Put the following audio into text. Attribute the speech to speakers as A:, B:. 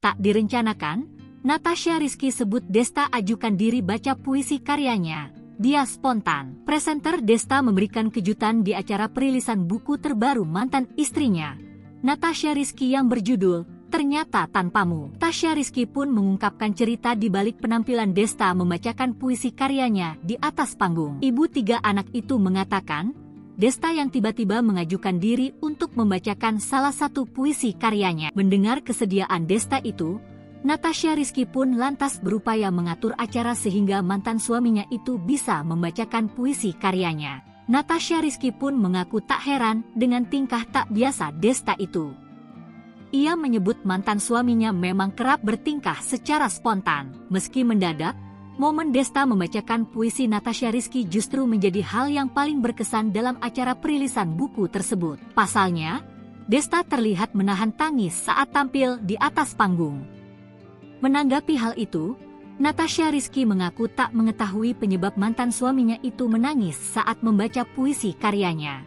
A: Tak direncanakan, Natasha Rizky sebut Desta ajukan diri baca puisi karyanya. Dia spontan. Presenter Desta memberikan kejutan di acara perilisan buku terbaru mantan istrinya, Natasha Rizky, yang berjudul Ternyata Tanpamu. Natasha Rizky pun mengungkapkan cerita di balik penampilan Desta membacakan puisi karyanya di atas panggung. Ibu 3 anak itu mengatakan, Desta yang tiba-tiba mengajukan diri untuk membacakan salah satu puisi karyanya. Mendengar kesediaan Desta itu, Natasha Rizky pun lantas berupaya mengatur acara sehingga mantan suaminya itu bisa membacakan puisi karyanya. Natasha Rizky pun mengaku tak heran dengan tingkah tak biasa Desta itu. Ia menyebut mantan suaminya memang kerap bertingkah secara spontan. Meski mendadak, momen Desta membacakan puisi Natasha Rizky justru menjadi hal yang paling berkesan dalam acara perilisan buku tersebut. Pasalnya, Desta terlihat menahan tangis saat tampil di atas panggung. Menanggapi hal itu, Natasha Rizky mengaku tak mengetahui penyebab mantan suaminya itu menangis saat membaca puisi karyanya.